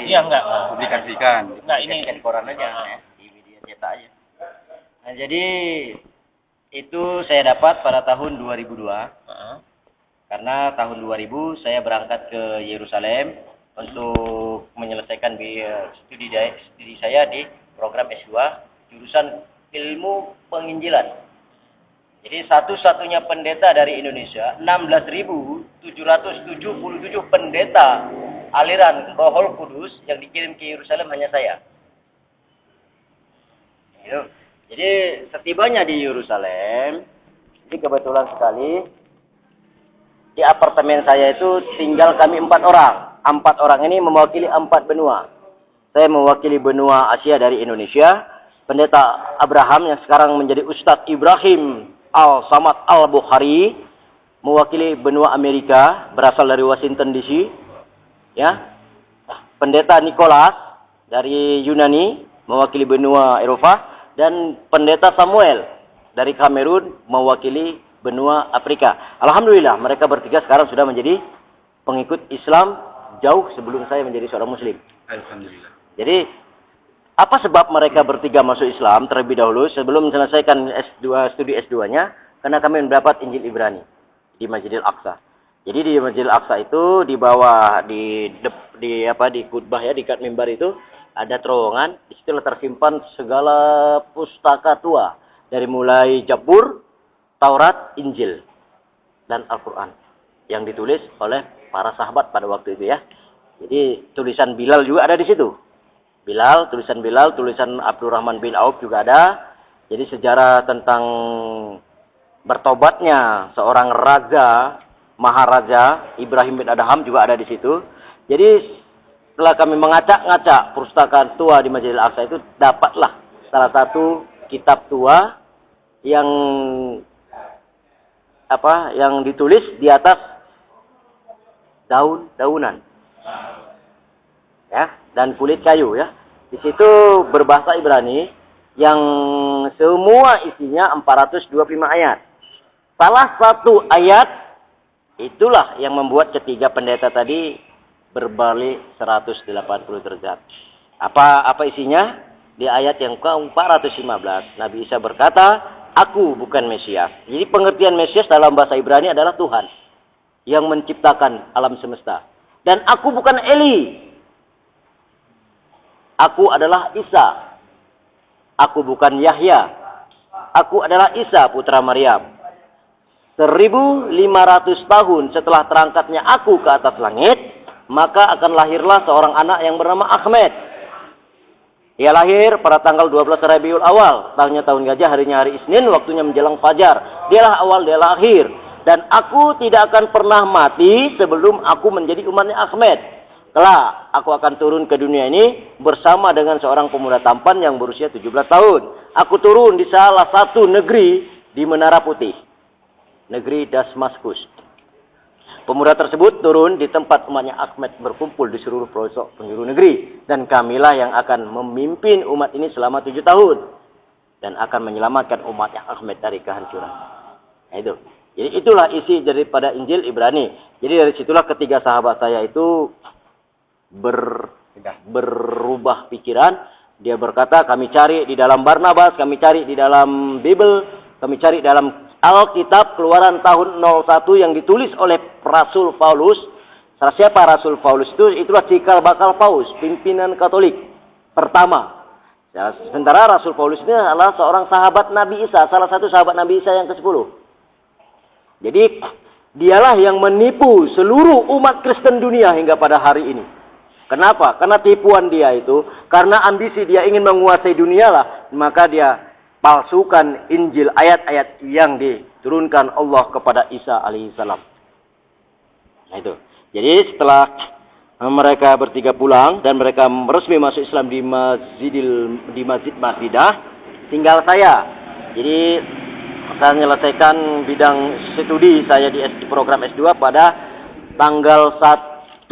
Iya, enggak. Publikasikan. Enggak, ini Kan koran aja, ya. Di media cetak aja. Nah, jadi itu saya dapat pada tahun 2002. Karena tahun 2000 saya berangkat ke Yerusalem untuk menyelesaikan studi saya di program S2 jurusan ilmu penginjilan. Jadi satu-satunya pendeta dari Indonesia, 16.777 pendeta aliran Rohul Kudus yang dikirim ke Yerusalem hanya saya. Jadi setibanya di Yerusalem, ini kebetulan sekali di apartemen saya itu tinggal kami 4 orang. 4 orang ini mewakili 4 benua. Saya mewakili benua Asia dari Indonesia. Pendeta Abraham yang sekarang menjadi Ustadz Ibrahim Al-Samad Al-Bukhari mewakili benua Amerika, berasal dari Washington DC. Ya. Pendeta Nicholas dari Yunani mewakili benua Eropa, dan pendeta Samuel dari Kamerun mewakili benua Afrika. Alhamdulillah mereka bertiga sekarang sudah menjadi pengikut Islam jauh sebelum saya menjadi seorang muslim. Alhamdulillah. Jadi apa sebab mereka bertiga masuk Islam terlebih dahulu sebelum menyelesaikan studi S2-nya? Karena kami mendapat Injil Ibrani di Masjidil Aqsa. Jadi di Masjidil Aqsa itu di bawah di khutbah ya, di kat mimbar itu ada terowongan, di situ tersimpan segala pustaka tua dari mulai Zabur, Taurat, Injil dan Al-Qur'an yang ditulis oleh para sahabat pada waktu itu ya. Jadi tulisan Bilal juga ada di situ. Tulisan Abdurrahman bin Auf juga ada. Jadi sejarah tentang bertobatnya seorang raja, Maharaja Ibrahim bin Adham juga ada di situ. Jadi setelah kami mengacak-ngacak perpustakaan tua di Masjidil Aqsa itu, dapatlah salah satu kitab tua yang ditulis di atas daun-daunan. Ya, dan kulit kayu ya. Di situ berbahasa Ibrani yang semua isinya 425 ayat. Salah satu ayat itulah yang membuat ketiga pendeta tadi berbalik 180 derajat. Apa isinya? Di ayat yang ke-415 Nabi Isa berkata, "Aku bukan Mesias." Jadi pengertian Mesias dalam bahasa Ibrani adalah Tuhan yang menciptakan alam semesta. Dan aku bukan Eli. Aku adalah Isa. Aku bukan Yahya. Aku adalah Isa putra Maryam. 1500 tahun setelah terangkatnya aku ke atas langit, maka akan lahirlah seorang anak yang bernama Ahmed. Dia lahir pada tanggal 12 Rabiul Awal, tahunnya tahun gajah, harinya hari Isnin, waktunya menjelang fajar. Dialah awal, dialah akhir. Dan aku tidak akan pernah mati sebelum aku menjadi umatnya Ahmed. Kelak aku akan turun ke dunia ini bersama dengan seorang pemuda tampan yang berusia 17 tahun. Aku turun di salah satu negeri di Menara Putih, negeri Damaskus. Pemuda tersebut turun di tempat umatnya Ahmed berkumpul di seluruh pelosok penjuru negeri. Dan kamilah yang akan memimpin umat ini selama 7 tahun. Dan akan menyelamatkan umatnya Ahmed dari kehancuran. Nah, itu. Jadi itulah isi daripada Injil Ibrani. Jadi dari situlah ketiga sahabat saya itu berubah pikiran. Dia berkata, kami cari di dalam Barnabas, kami cari di dalam Bible, kami cari dalam Alkitab Keluaran tahun 01 yang ditulis oleh Rasul Paulus. Siapa Rasul Paulus itu? Itulah cikal bakal Paus, pimpinan Katolik pertama. Ya, sementara Rasul Paulus ini adalah seorang sahabat Nabi Isa, salah satu sahabat Nabi Isa yang ke-10. Jadi dialah yang menipu seluruh umat Kristen dunia hingga pada hari ini. Kenapa? Karena tipuan dia itu, karena ambisi dia ingin menguasai dunia lah, maka dia palsukan Injil, ayat-ayat yang diturunkan Allah kepada Isa alaihissalam. Nah itu. Jadi setelah mereka bertiga pulang dan mereka resmi masuk Islam di Masjid Madinah, tinggal saya. Jadi saya menyelesaikan bidang studi saya di program S2 pada tanggal 1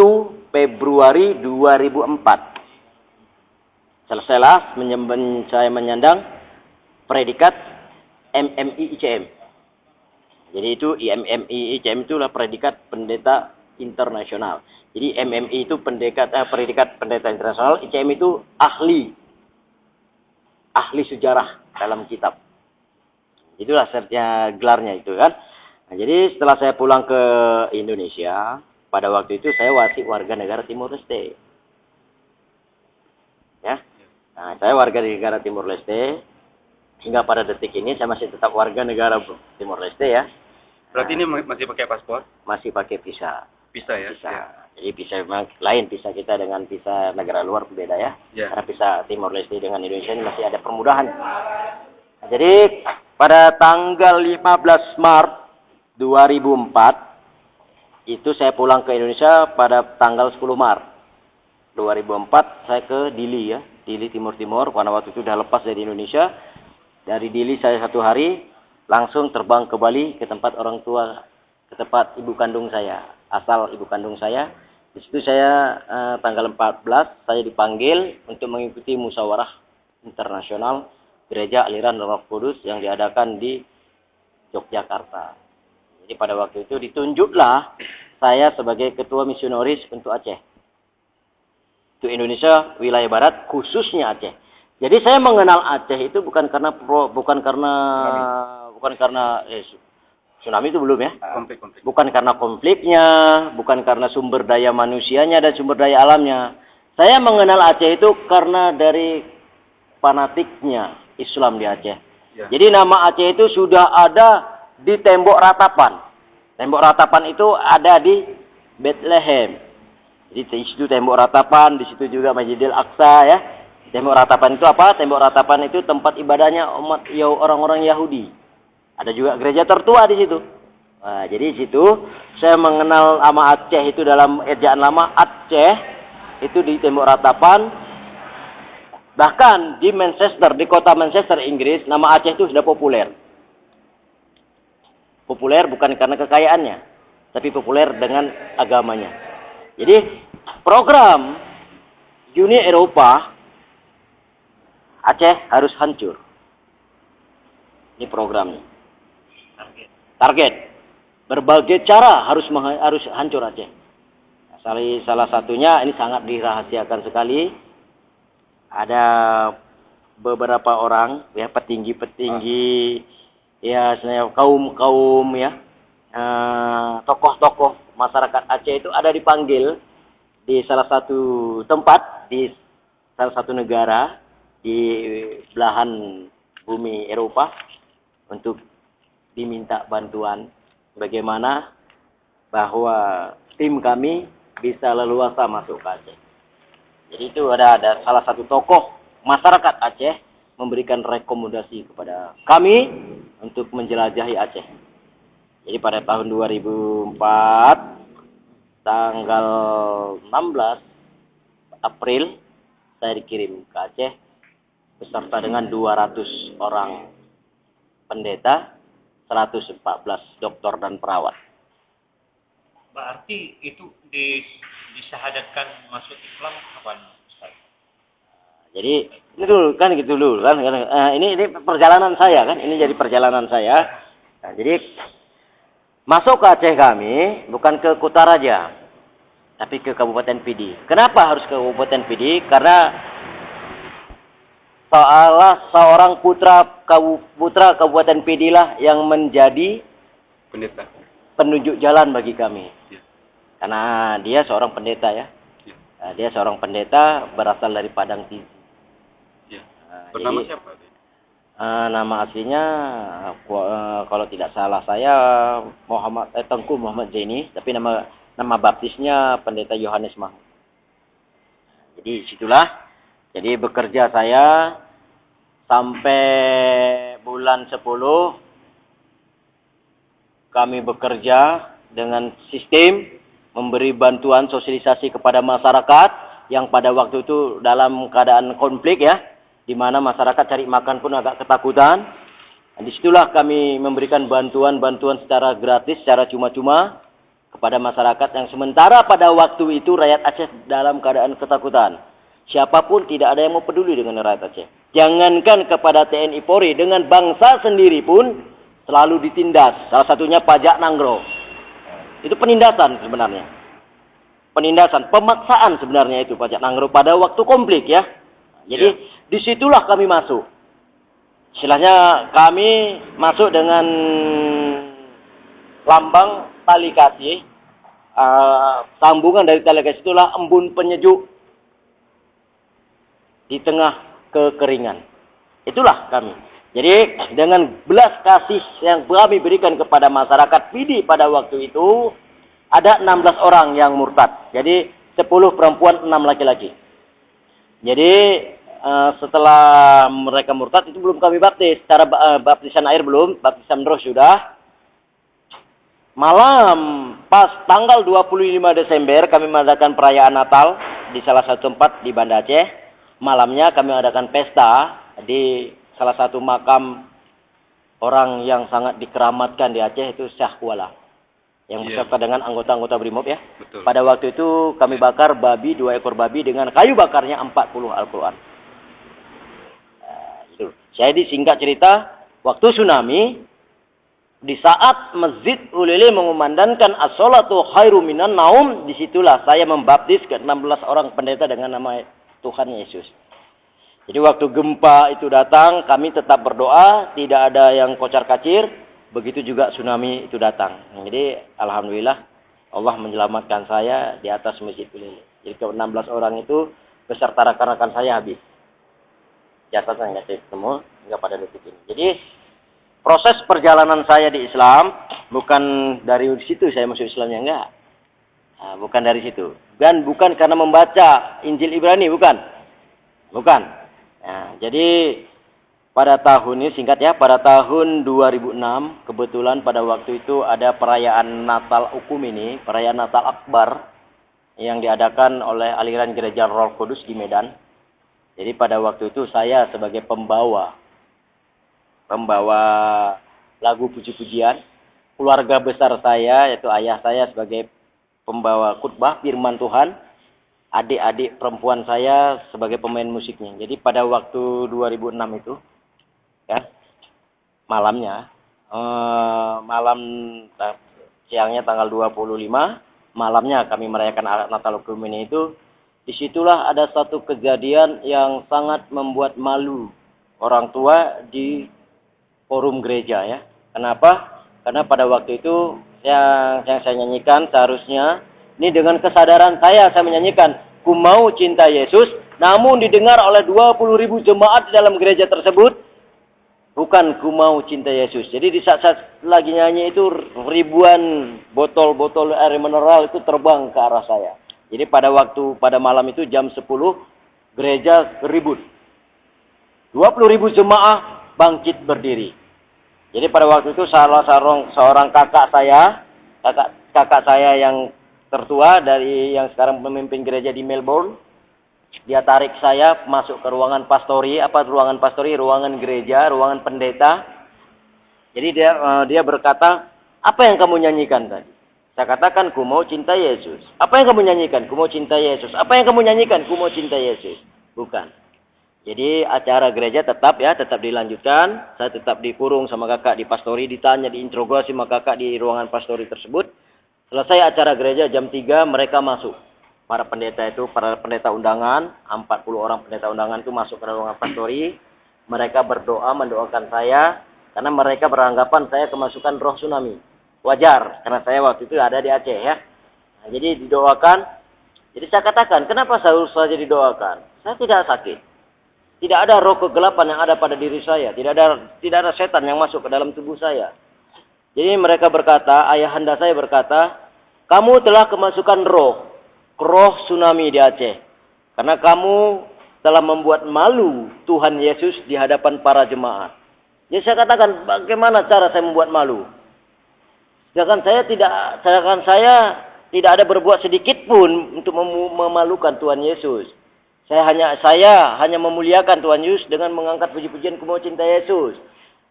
Februari 2004. Selesailah saya menyandang predikat MMI ICM. Jadi itu MMI ICM itulah predikat pendeta internasional. Jadi MMI itu Predikat Pendeta Internasional, ICM itu ahli sejarah dalam kitab. Itulah gelarnya itu kan. Nah, jadi setelah saya pulang ke Indonesia, pada waktu itu saya masih warga negara Timur Leste. Ya. Nah, saya warga negara Timur Leste. Hingga pada detik ini saya masih tetap warga negara Timur Leste ya. Berarti ini masih pakai paspor? Masih pakai visa. Visa ya? Visa. Ya. Jadi visa memang lain visa kita dengan visa negara luar berbeda ya. Ya. Karena visa Timor Leste dengan Indonesia ini masih ada permudahan. Nah, jadi pada tanggal 15 Maret 2004 itu saya pulang ke Indonesia pada tanggal 10 Maret 2004 saya ke Dili ya. Dili Timur karena waktu itu sudah lepas dari Indonesia. Dari Dili saya 1 hari langsung terbang ke Bali ke tempat orang tua, ke tempat ibu kandung saya, asal ibu kandung saya. Di situ saya tanggal 14 saya dipanggil untuk mengikuti musyawarah internasional Gereja Aliran Roh Kudus yang diadakan di Yogyakarta. Jadi pada waktu itu ditunjuklah saya sebagai ketua misionaris untuk Aceh. Untuk Indonesia wilayah barat khususnya Aceh. Jadi saya mengenal Aceh itu bukan karena tsunami itu belum ya? Konflik. Bukan karena konfliknya, bukan karena sumber daya manusianya dan sumber daya alamnya. Saya mengenal Aceh itu karena dari fanatiknya Islam di Aceh. Ya. Jadi nama Aceh itu sudah ada di tembok ratapan. Tembok ratapan itu ada di Bethlehem. Jadi di situ tembok ratapan, di situ juga Masjidil Aqsa ya. Tembok ratapan itu apa? Tembok ratapan itu tempat ibadahnya orang-orang Yahudi. Ada juga gereja tertua di situ. Nah, jadi di situ saya mengenal nama Aceh itu dalam ejaan lama Aceh itu di tembok ratapan. Bahkan di Manchester, di kota Manchester Inggris, nama Aceh itu sudah populer. Populer bukan karena kekayaannya, tapi populer dengan agamanya. Jadi program Uni Eropa Aceh harus hancur. Ini programnya. Target. Berbagai cara harus hancur Aceh. Salah satunya ini sangat dirahasiakan sekali. Ada beberapa orang ya petinggi-petinggi ya kaum ya tokoh-tokoh masyarakat Aceh itu ada dipanggil di salah satu tempat di salah satu negara di belahan bumi Eropa untuk diminta bantuan bagaimana bahwa tim kami bisa leluasa masuk ke Aceh. Jadi itu ada salah satu tokoh masyarakat Aceh memberikan rekomendasi kepada kami untuk menjelajahi Aceh. Jadi pada tahun 2004 tanggal 16 April saya dikirim ke Aceh beserta dengan 200 orang pendeta, 114 dokter dan perawat. Berarti itu disyahadatkan masuk Islam kapan, Ustaz? Jadi ini dulu kan gitu dulu kan. Ini perjalanan saya kan. Ini jadi perjalanan saya. Nah, jadi masuk ke Aceh kami bukan ke Kutaraja, tapi ke Kabupaten Pidi. Kenapa harus ke Kabupaten Pidi? Karena seorang putra Kabupaten Pidi lah yang menjadi Pendeta. penunjuk jalan bagi kami. Ya. Karena dia seorang pendeta ya. Ya. Dia seorang pendeta berasal dari Padang Tizi. Ya. Bernama Jadi, siapa? nama aslinya kalau tidak salah saya Tengku Muhammad Zaini, tapi nama baptisnya Pendeta Yohanes Mahmud. Jadi situlah. Jadi bekerja saya sampai bulan 10 kami bekerja dengan sistem memberi bantuan sosialisasi kepada masyarakat yang pada waktu itu dalam keadaan konflik ya, di mana masyarakat cari makan pun agak ketakutan. Dan disitulah kami memberikan bantuan-bantuan secara gratis, secara cuma-cuma kepada masyarakat yang sementara pada waktu itu rakyat Aceh dalam keadaan ketakutan. Siapapun tidak ada yang mau peduli dengan rakyat Aceh. Jangankan kepada TNI Polri, dengan bangsa sendiri pun selalu ditindas. Salah satunya pajak Nanggro. Itu penindasan sebenarnya. penindasan, pemaksaan sebenarnya itu pajak Nanggro pada waktu konflik ya. Jadi disitulah kami masuk. Istilahnya kami masuk dengan lambang tali kasih. Sambungan dari tali kasih itulah embun penyejuk di tengah kekeringan. Itulah kami. Jadi dengan belas kasih yang kami berikan kepada masyarakat Pidi pada waktu itu, ada 16 orang yang murtad. Jadi 10 perempuan, 6 laki-laki. Jadi setelah mereka murtad itu belum kami baptis. Cara baptisan air belum, baptisan roh sudah. Malam pas tanggal 25 Desember kami mengadakan perayaan Natal di salah satu tempat di Banda Aceh. Malamnya kami mengadakan pesta di salah satu makam orang yang sangat dikeramatkan di Aceh, itu Syah Kuala. Yang beserta dengan anggota-anggota Brimob ya. Betul. Pada waktu itu kami bakar babi, 2 ekor babi dengan kayu bakarnya 40 Al-Quran. Jadi singkat cerita, waktu tsunami, di saat Masjid Ulili mengumandangkan as-salatu khairu minan naum, disitulah saya membaptis ke 16 orang pendeta dengan nama Tuhan Yesus. Jadi waktu gempa itu datang, kami tetap berdoa, tidak ada yang kocar-kacir. Begitu juga tsunami itu datang. Jadi alhamdulillah Allah menyelamatkan saya di atas Masjid Ulili. Jadi ke 16 orang itu beserta rekan-rekan saya habis. Jasadnya nggak ketemu hingga pada detik ini. Jadi proses perjalanan saya di Islam bukan dari situ saya masuk Islamnya, enggak. Nah, bukan dari situ. Dan bukan karena membaca Injil Ibrani, bukan. Bukan. Nah, jadi pada tahun ini singkat ya, pada tahun 2006 kebetulan pada waktu itu ada perayaan Natal Ukum ini, perayaan Natal Akbar yang diadakan oleh aliran Gereja Roh Kudus di Medan. Jadi pada waktu itu saya sebagai pembawa lagu puji-pujian, keluarga besar saya yaitu ayah saya sebagai pembawa khutbah firman Tuhan, adik-adik perempuan saya sebagai pemain musiknya. Jadi pada waktu 2006 itu ya, malamnya malam siangnya tanggal 25, malamnya kami merayakan Natal Ukum ini itu, disitulah ada satu kejadian yang sangat membuat malu orang tua di forum gereja ya. Kenapa? Karena pada waktu itu yang saya nyanyikan seharusnya ini dengan kesadaran saya menyanyikan Ku Mau Cinta Yesus, namun didengar oleh 20.000 jemaat di dalam gereja tersebut bukan Ku Mau Cinta Yesus. Jadi di saat lagi nyanyi itu ribuan botol-botol air mineral itu terbang ke arah saya. Jadi pada malam itu jam 10 gereja ribut. 20.000 jemaah bangkit berdiri. Jadi pada waktu itu seorang kakak saya yang tertua dari yang sekarang memimpin gereja di Melbourne, dia tarik saya masuk ke ruangan pastori, ruangan gereja, ruangan pendeta. Jadi dia berkata, "Apa yang kamu nyanyikan tadi?" Saya katakan, "Ku mau cinta Yesus." "Apa yang kamu nyanyikan?" "Ku mau cinta Yesus." "Apa yang kamu nyanyikan?" "Ku mau cinta Yesus." Bukan. Jadi acara gereja tetap dilanjutkan. Saya tetap dikurung sama kakak di pastori, ditanya, diinterogasi sama kakak di ruangan pastori tersebut. Selesai acara gereja jam 3 mereka masuk. Para pendeta undangan, 40 orang pendeta undangan itu masuk ke ruangan pastori. Mereka berdoa, mendoakan saya karena mereka beranggapan saya kemasukan roh tsunami. Wajar karena saya waktu itu ada di Aceh ya. Nah, jadi didoakan. Jadi saya katakan, kenapa harus saja didoakan? Saya tidak sakit. Tidak ada roh kegelapan yang ada pada diri saya. Tidak ada setan yang masuk ke dalam tubuh saya. Jadi mereka berkata, ayahanda saya berkata, kamu telah kemasukan roh tsunami di Aceh. Karena kamu telah membuat malu Tuhan Yesus di hadapan para jemaat. Jadi saya katakan, bagaimana cara saya membuat malu? Sedangkan saya tidak ada berbuat sedikit pun untuk memalukan Tuhan Yesus. Saya hanya memuliakan Tuhan Yesus dengan mengangkat puji-pujian Ku Mau Cinta Yesus.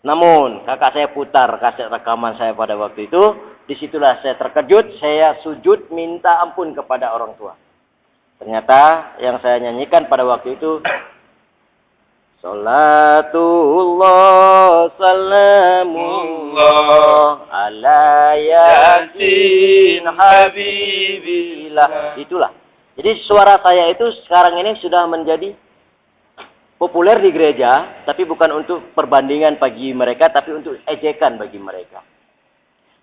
Namun kakak saya putar kaset rekaman saya pada waktu itu. Disitulah saya terkejut. Saya sujud minta ampun kepada orang tua. Ternyata yang saya nyanyikan pada waktu itu Salatullah salamullah ala yasin habibillah. Itulah. Jadi suara saya itu sekarang ini sudah menjadi populer di gereja, tapi bukan untuk perbandingan bagi mereka, tapi untuk ejekan bagi mereka.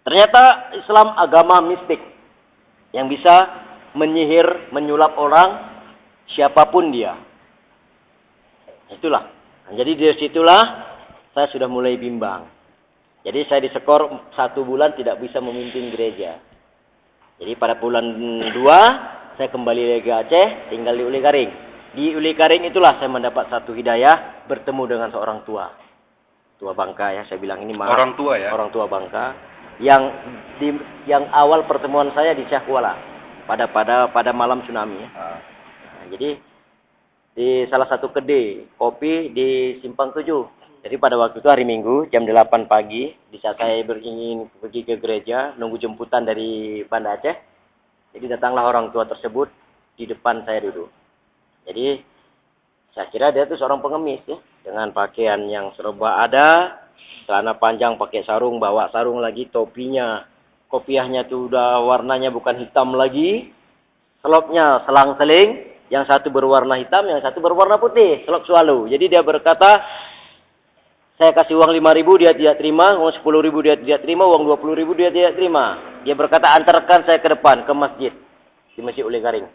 Ternyata Islam agama mistik yang bisa menyihir, menyulap orang siapapun dia. Itulah. Jadi dari situlah saya sudah mulai bimbang. Jadi saya diskor 1 bulan tidak bisa memimpin gereja. Jadi pada bulan 2 saya kembali lagi Aceh, tinggal di Uli Karing. Di Uli Karing itulah saya mendapat satu hidayah bertemu dengan seorang tua. Tua Bangka ya, saya bilang ini maaf. Orang tua ya? Orang tua Bangka. Yang awal pertemuan saya di Syahkuala pada malam tsunami ya. Nah, jadi di salah satu kedai kopi di Simpang 7. Jadi pada waktu itu hari Minggu jam 8 pagi, di saat saya ingin pergi ke gereja, nunggu jemputan dari Banda Aceh. Jadi datanglah orang tua tersebut di depan saya duduk. Jadi saya kira dia itu seorang pengemis ya, dengan pakaian yang serba ada, celana panjang pakai sarung, bawa sarung lagi, topinya, kopiahnya tuh udah warnanya bukan hitam lagi, selopnya selang-seling, yang satu berwarna hitam, yang satu berwarna putih, selop swallow. Jadi dia berkata, saya kasih uang 5.000 dia tidak terima, uang 10.000 dia tidak terima, uang 20.000 dia tidak terima. Dia berkata antarkan saya ke depan ke masjid, di Masjid Uli Karing.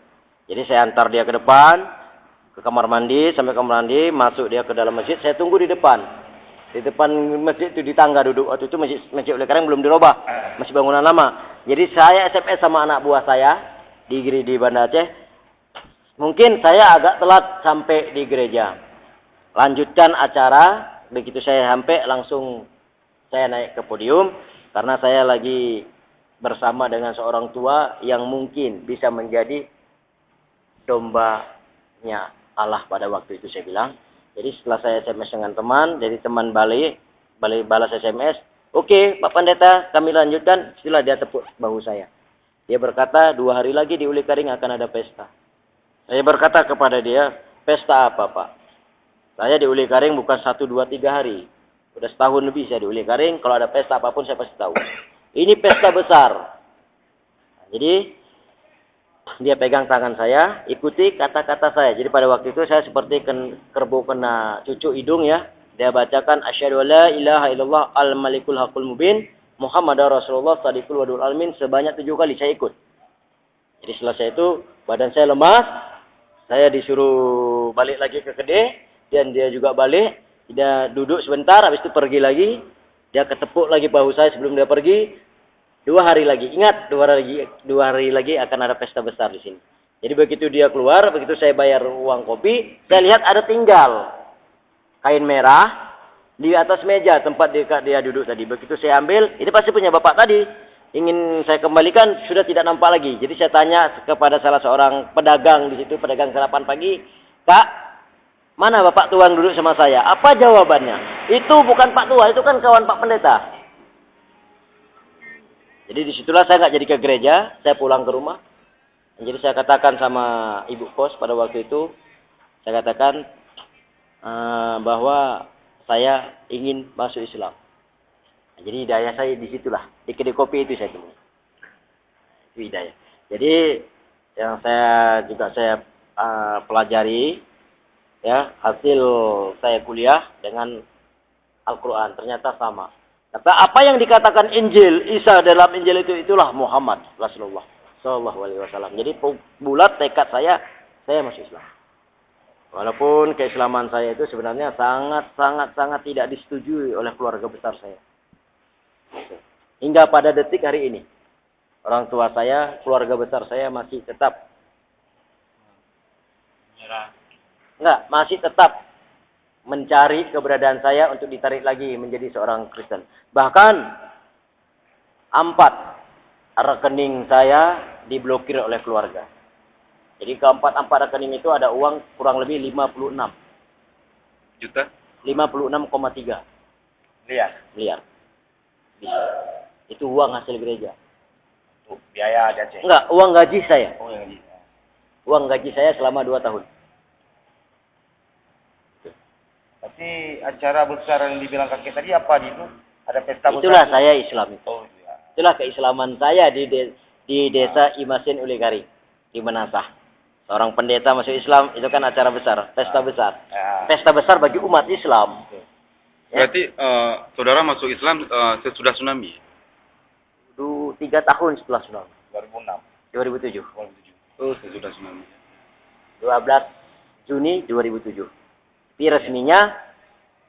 Jadi saya antar dia ke depan, ke kamar mandi, sampai kamar mandi, masuk dia ke dalam masjid, saya tunggu di depan. Di depan masjid itu di tangga duduk. Waktu itu Masjid Uli Karing belum dirubah, masih bangunan lama. Jadi saya SMS sama anak buah saya di Banda Aceh. Mungkin saya agak telat sampai di gereja. Lanjutkan acara. Begitu saya sampai langsung saya naik ke podium karena saya lagi bersama dengan seorang tua yang mungkin bisa menjadi dombanya Allah pada waktu itu saya bilang. Jadi setelah saya SMS dengan teman, jadi teman balas SMS, oke, Pak Pendeta kami lanjutkan. Setelah dia tepuk bahu saya. Dia berkata 2 hari lagi di Uli Karing akan ada pesta. Saya berkata kepada dia, pesta apa Pak? Saya di Uli Karing bukan 1, 2, 3 hari. Udah setahun lebih saya di Uli Karing. Kalau ada pesta apapun saya pasti tahu. Ini pesta besar. Jadi dia pegang tangan saya, ikuti kata-kata saya. Jadi pada waktu itu saya seperti kerbau kena cucuk hidung ya. Dia bacakan asyhadu alla ilaha illallah al-malikul haqqul mubin Muhammadar Rasulullah shadiqul wadul alamin sebanyak 7 kali saya ikut. Jadi selesai itu badan saya lemas. Saya disuruh balik lagi ke kedai. Dan dia juga balik, dia duduk sebentar, habis itu pergi lagi. Dia ketepuk lagi bahu saya sebelum dia pergi. 2 hari lagi, ingat 2 hari lagi akan ada pesta besar di sini. Jadi begitu dia keluar, begitu saya bayar uang kopi, saya lihat ada tinggal kain merah di atas meja tempat dia duduk tadi. Begitu saya ambil, ini pasti punya bapak tadi. Ingin saya kembalikan, sudah tidak nampak lagi. Jadi saya tanya kepada salah seorang pedagang di situ, pedagang sarapan pagi, Kak, mana Bapak Tuan duduk sama saya? Apa jawabannya? Itu bukan Pak Tuan, itu kan kawan Pak Pendeta. Jadi disitulah saya nggak jadi ke gereja, saya pulang ke rumah. Jadi saya katakan sama ibu kos pada waktu itu, saya katakan bahwa saya ingin masuk Islam. Jadi hidayah saya disitulah, di kedai kopi itu saya temui. Itu hidayah. Jadi yang saya pelajari, ya, hasil saya kuliah dengan Al-Quran ternyata sama. Kata apa yang dikatakan Injil Isa dalam Injil itulah Muhammad Rasulullah Sallallahu Alaihi Wasallam. Jadi bulat tekad saya masuk Islam. Walaupun keislaman saya itu sebenarnya sangat tidak disetujui oleh keluarga besar saya. Hingga pada detik hari ini, orang tua saya, keluarga besar saya masih tetap masih tetap mencari keberadaan saya untuk ditarik lagi menjadi seorang Kristen. Bahkan 4 rekening saya diblokir oleh keluarga. Jadi keempat rekening itu ada uang kurang lebih 56 juta? 56,3 miliar. Bisa. Itu uang hasil gereja. Biaya aja. Enggak, uang gaji saya. Oh, yang gaji. Uang gaji saya selama 2 tahun. Tapi acara besar yang dibilang kakek tadi apa di itu? Ada pesta besar? Itulah saya Islam itu. Oh, iya. Itulah keislaman saya di desa Imasin Uligari di Menasah. Seorang pendeta masuk Islam itu kan acara besar, pesta besar. Ya. Pesta besar bagi umat Islam. Ya. Berarti saudara masuk Islam sesudah tsunami? 3 tahun setelah tsunami. 2006. 2007. 2007. Oh, sesudah tsunami. 12 Juni 2007. Tapi resminya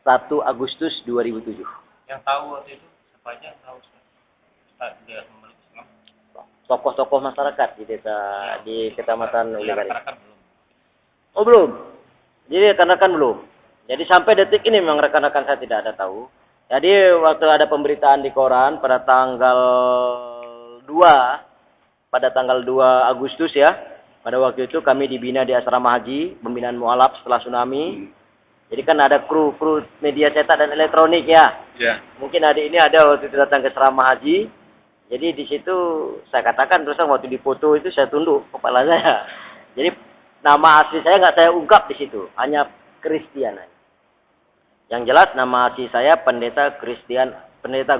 1 Agustus 2007. Yang tahu waktu itu siapa aja yang tahu Ustaz dia memeluk Islam? Tokoh-tokoh masyarakat di desa di Kecamatan Uligari. Rekan-rekan belum. Oh belum. Jadi rekan-rekan belum. Jadi sampai detik ini memang rekan-rekan saya tidak ada tahu. Jadi waktu ada pemberitaan di koran pada tanggal 2 Agustus ya. Pada waktu itu kami dibina di asrama haji, pembinaan mualaf setelah tsunami. Jadi kan ada kru media cetak dan elektronik ya. Ya. Mungkin adik ini ada waktu itu datang ke asrama haji. Jadi di situ saya katakan terus waktu difoto itu saya tunduk kepala saya. Jadi nama asli saya nggak saya ungkap di situ, hanya Kristian. Yang jelas nama asli saya Pendeta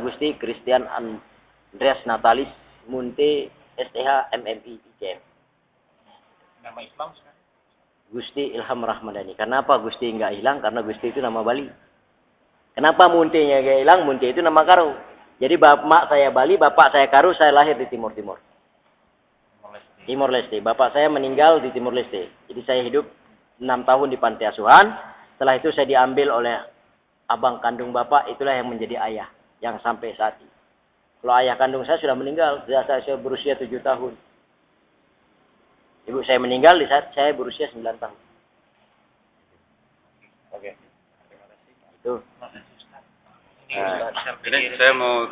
Gusti Kristian Andreas Natalis Munte STH MMI ICM. Nama Islam sekarang? Gusti Ilham Rahmadani. Kenapa Gusti nggak hilang? Karena Gusti itu nama Bali. Kenapa Munte-nya nggak hilang? Munte itu nama Karo. Jadi bapak saya Bali, bapak saya Karo, saya lahir di Timur Leste. Bapak saya meninggal di Timur Leste. Jadi saya hidup 6 tahun di panti asuhan. Setelah itu saya diambil oleh abang kandung bapak, itulah yang menjadi ayah yang sampai saat ini. Kalau ayah kandung saya sudah meninggal, saya berusia 7 tahun. Ibu saya meninggal di saat saya berusia 9 tahun. Oke. Terima kasih. Itu. Ini saya mau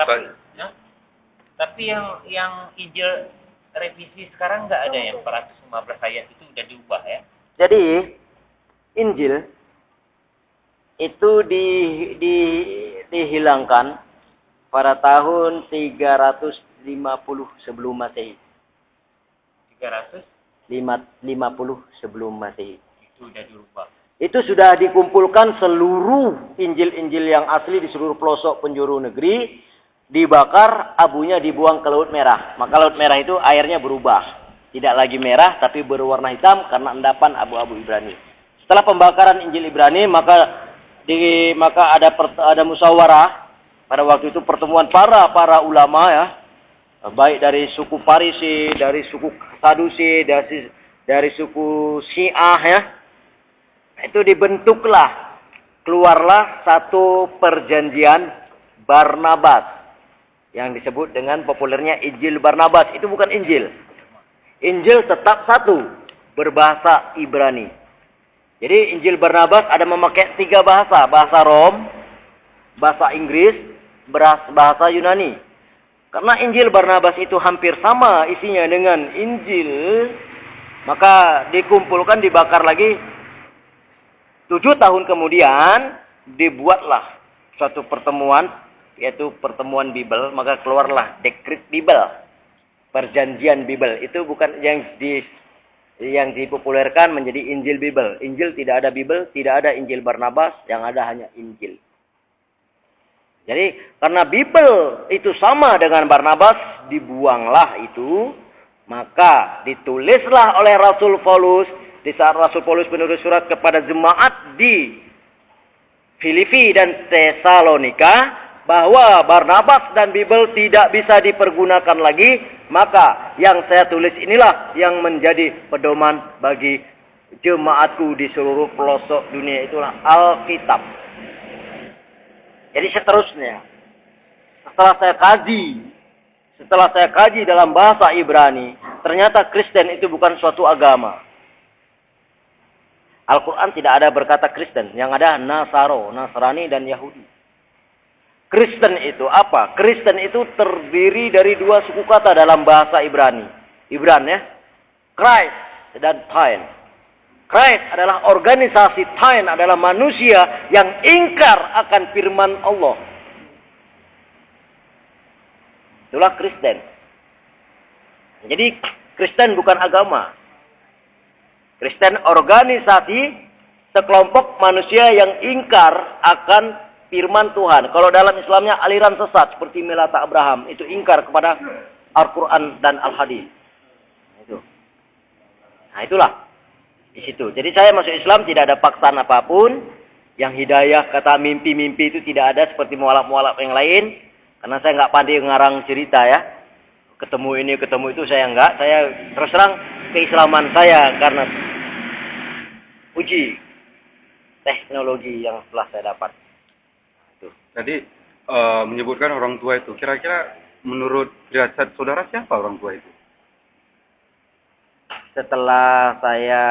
tapi yang Injil revisi sekarang nggak ada yang 415 ayat itu udah diubah ya? Jadi Injil itu dihilangkan pada tahun 350 sebelum Masehi. 350 sebelum Masehi. Itu udah dirubah. Itu sudah dikumpulkan seluruh Injil-Injil yang asli di seluruh pelosok penjuru negeri, dibakar, abunya dibuang ke Laut Merah. Maka Laut Merah itu airnya berubah. Tidak lagi merah, tapi berwarna hitam karena endapan abu-abu Ibrani. Setelah pembakaran Injil Ibrani, maka ada musyawarah. Pada waktu itu pertemuan para ulama ya, baik dari suku Parisi, dari suku Sadusi, dari suku Syiah ya. Itu dibentuklah, keluarlah satu perjanjian Barnabas yang disebut dengan populernya Injil Barnabas. Itu bukan Injil. Injil tetap satu, berbahasa Ibrani. Jadi Injil Barnabas ada memakai 3 bahasa, bahasa Rom, bahasa Inggris, bahasa Yunani. Karena Injil Barnabas itu hampir sama isinya dengan Injil, maka dikumpulkan, dibakar lagi. 7 tahun kemudian dibuatlah suatu pertemuan, yaitu pertemuan Bible, maka keluarlah dekret Bible, perjanjian Bible. Itu bukan yang dipopulerkan menjadi Injil Bible. Injil tidak ada Bible, tidak ada Injil Barnabas, yang ada hanya Injil. Jadi karena Bible itu sama dengan Barnabas, dibuanglah itu, maka ditulislah oleh Rasul Paulus. Di saat Rasul Paulus menulis surat kepada jemaat di Filipi dan Tesalonika bahwa Barnabas dan Bible tidak bisa dipergunakan lagi, maka yang saya tulis inilah yang menjadi pedoman bagi jemaatku di seluruh pelosok dunia, itulah Alkitab. Jadi seterusnya, setelah saya kaji dalam bahasa Ibrani, ternyata Kristen itu bukan suatu agama. Al-Quran tidak ada berkata Kristen, yang ada Nasrani dan Yahudi. Kristen itu apa? Kristen itu terdiri dari 2 suku kata dalam bahasa Ibrani. Ya. Christ dan Tain. Christ adalah organisasi, Tain adalah manusia yang ingkar akan firman Allah. Itulah Kristen. Jadi Kristen bukan agama. Kristen organisasi sekelompok manusia yang ingkar akan firman Tuhan. Kalau dalam Islamnya aliran sesat seperti Melata Abraham itu ingkar kepada Al-Quran dan Al-Hadis. Itu. Nah itulah di situ. Jadi saya masuk Islam tidak ada paksaan apapun. Yang hidayah kata mimpi-mimpi itu tidak ada seperti mualaf-mualaf yang lain. Karena saya nggak pandai ngarang cerita ya. Ketemu ini, ketemu itu saya enggak. Saya terus terang keislaman saya karena uji teknologi yang telah saya dapat. Tadi menyebutkan orang tua itu. Kira-kira menurut firasat saudara siapa orang tua itu? Setelah saya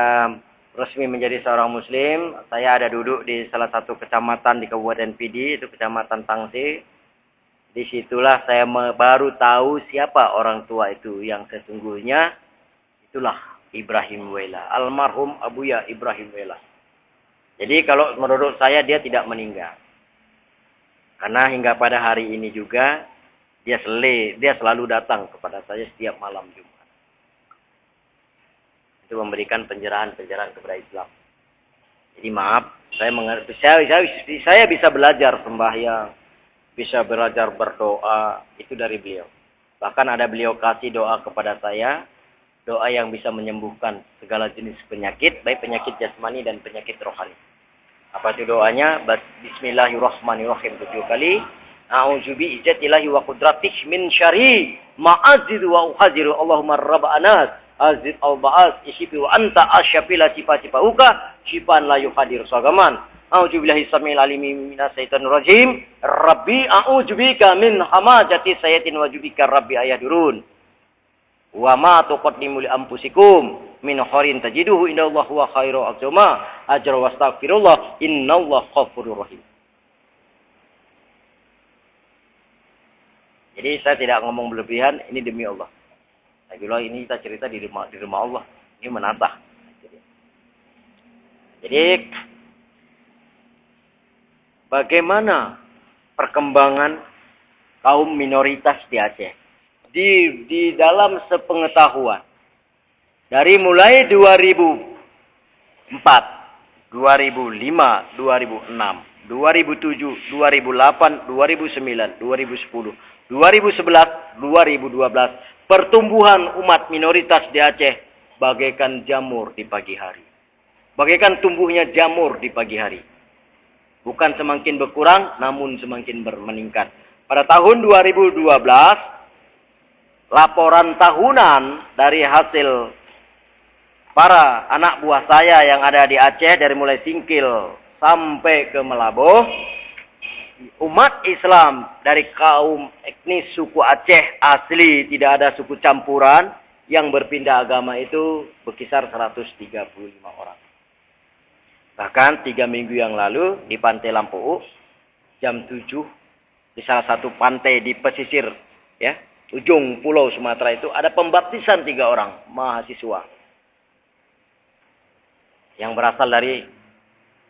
resmi menjadi seorang muslim, saya ada duduk di salah satu kecamatan di Kabupaten Pidi, itu Kecamatan Tangsi. Disitulah saya baru tahu siapa orang tua itu yang sesungguhnya. Itulah Ibrahim Wela, almarhum Abuya Ibrahim Wela. Jadi kalau menurut saya dia tidak meninggal. Karena hingga pada hari ini juga dia selalu datang kepada saya setiap malam Jumat. Itu memberikan pencerahan-pencerahan kepada Islam. Jadi maaf, saya bisa belajar sembahyang, bisa belajar berdoa, itu dari beliau. Bahkan ada beliau kasih doa kepada saya, doa yang bisa menyembuhkan segala jenis penyakit, baik penyakit jasmani dan penyakit rohani. Apa itu doanya? Bismillahirrahmanirrahim 7 kali. A'udzu bi'izzatillahi wa qudratihi min syarri ma'azidu wa uhaziru Allahumma rabbana azid al-ba'as isyifi wa anta asyafila sifa-sifauka syifan la yuhadir sagaman. A'udzu billahi samil alimi minas syaitonir rajim. Rabbi a'udzu bika min hamazati sayatin wa jubika rabbi ayahdurun. Wa ma tuqaddimu li anfusikum min khairin tajiduhu indallahi wa khairu azma ajra wastaghfirullah innallaha ghafurur rahim. Jadi saya tidak ngomong berlebihan, ini demi Allah. Saya bilang ini kita cerita di rumah Allah. Ini menatah. Jadi bagaimana perkembangan kaum minoritas di Aceh? Di dalam sepengetahuan. Dari mulai 2004, 2005, 2006, 2007, 2008, 2009, 2010, 2011, 2012. Pertumbuhan umat minoritas di Aceh bagaikan jamur di pagi hari. Bagaikan tumbuhnya jamur di pagi hari. Bukan semakin berkurang, namun semakin meningkat. Pada tahun 2012, laporan tahunan dari hasil para anak buah saya yang ada di Aceh dari mulai Singkil sampai ke Melaboh, umat Islam dari kaum etnis suku Aceh asli, tidak ada suku campuran, yang berpindah agama itu berkisar 135 orang. Bahkan 3 minggu yang lalu di Pantai Lampu, jam 7, di salah satu pantai di pesisir ya, ujung pulau Sumatera itu, ada pembaptisan 3 orang mahasiswa yang berasal dari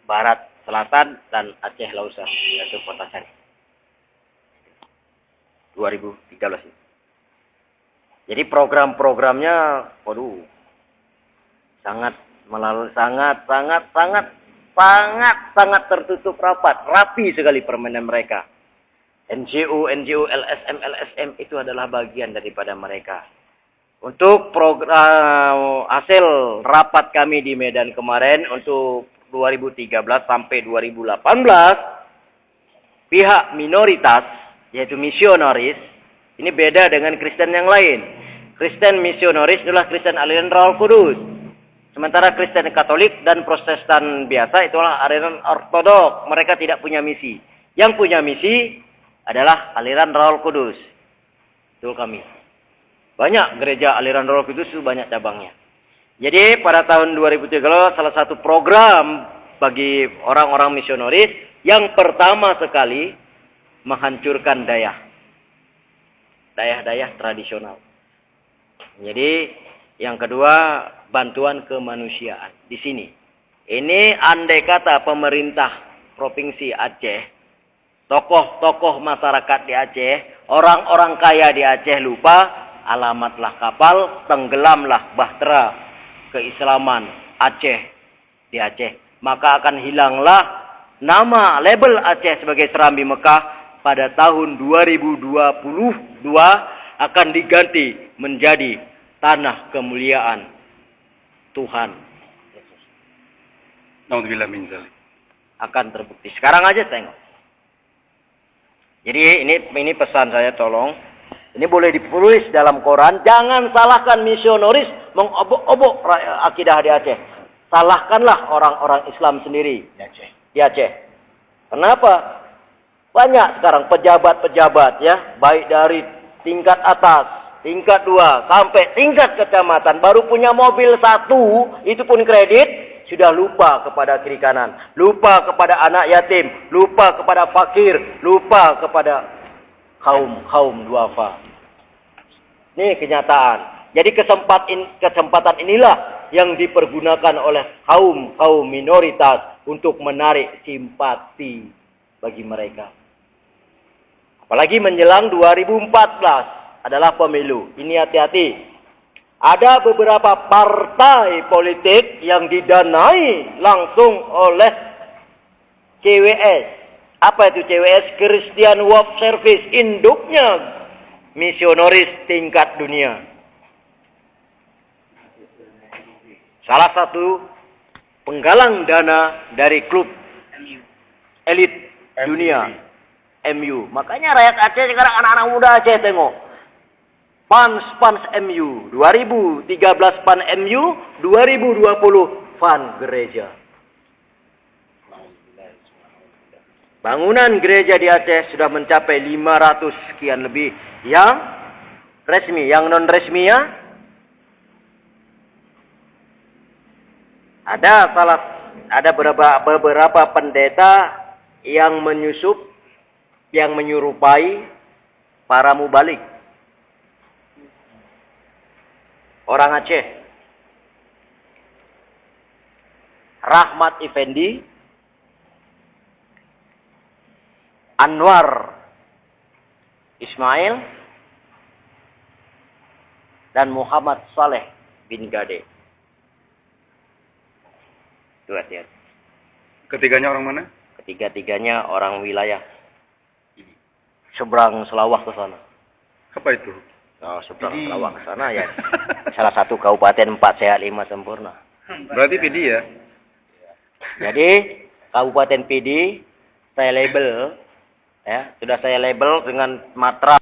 barat, selatan, dan Aceh Lausa, yaitu Kota Sari. 2013 itu. Jadi program-programnya, waduh, sangat tertutup rapi sekali permainan mereka. NGO, LSM itu adalah bagian daripada mereka. Untuk program hasil rapat kami di Medan kemarin untuk 2013 sampai 2018, pihak minoritas, yaitu misionaris, ini beda dengan Kristen yang lain. Kristen misionaris adalah Kristen aliran Roh Kudus. Sementara Kristen Katolik dan Protestan biasa itulah aliran Ortodok. Mereka tidak punya misi. Yang punya misi adalah aliran Roh Kudus. Itu kami. Banyak gereja aliran Roh Kudus itu banyak cabangnya. Jadi pada tahun 2013 salah satu program bagi orang-orang misionaris yang pertama sekali menghancurkan dayah tradisional. Jadi yang kedua bantuan kemanusiaan di sini. Ini andai kata pemerintah Provinsi Aceh, tokoh-tokoh masyarakat di Aceh, orang-orang kaya di Aceh lupa, alamatlah kapal, tenggelamlah bahtera keislaman Aceh di Aceh. maka akan hilanglah nama label Aceh sebagai Serambi Mekah pada tahun 2022 akan diganti menjadi Tanah Kemuliaan Tuhan. Naudzubillah min dzalik. Akan terbukti. Sekarang aja tengok. Jadi ini pesan saya, tolong. Ini boleh ditulis dalam Quran. Jangan salahkan misionaris mengobok-obok akidah di Aceh. Salahkanlah orang-orang Islam sendiri di Aceh. Kenapa? Banyak sekarang pejabat-pejabat ya, baik dari tingkat atas, tingkat 2, sampai tingkat kecamatan. Baru punya mobil 1, itu pun kredit. Sudah lupa kepada kiri kanan, lupa kepada anak yatim, lupa kepada fakir, lupa kepada kaum duafa. Ini kenyataan. Jadi kesempatan inilah yang dipergunakan oleh kaum minoritas untuk menarik simpati bagi mereka. Apalagi menjelang 2014 adalah pemilu. Ini hati-hati. Ada beberapa partai politik yang didanai langsung oleh CWS. Apa itu CWS? Christian World Service, induknya misionaris tingkat dunia. Salah satu penggalang dana dari klub elit dunia, MU. Makanya rakyat Aceh sekarang, anak-anak muda Aceh tengok. PAN MU, 2013 PAN MU, 2020 PAN gereja. Bangunan gereja di Aceh sudah mencapai 500 sekian lebih. Yang resmi, yang non resmi ya. Ada beberapa pendeta yang menyerupai para mubalik. Orang Aceh. Rahmat Effendi, Anwar Ismail, dan Muhammad Saleh bin Gade. Itu hati-hati. Ketiganya orang mana? Ketiga-tiganya orang wilayah seberang Selawah ke sana. Apa itu? Oh, seberang Selawah ke sana ya. Salah satu kabupaten 4 sehat 5 sempurna. Berarti PD ya? Jadi Kabupaten PD saya label ya, sudah saya label dengan matra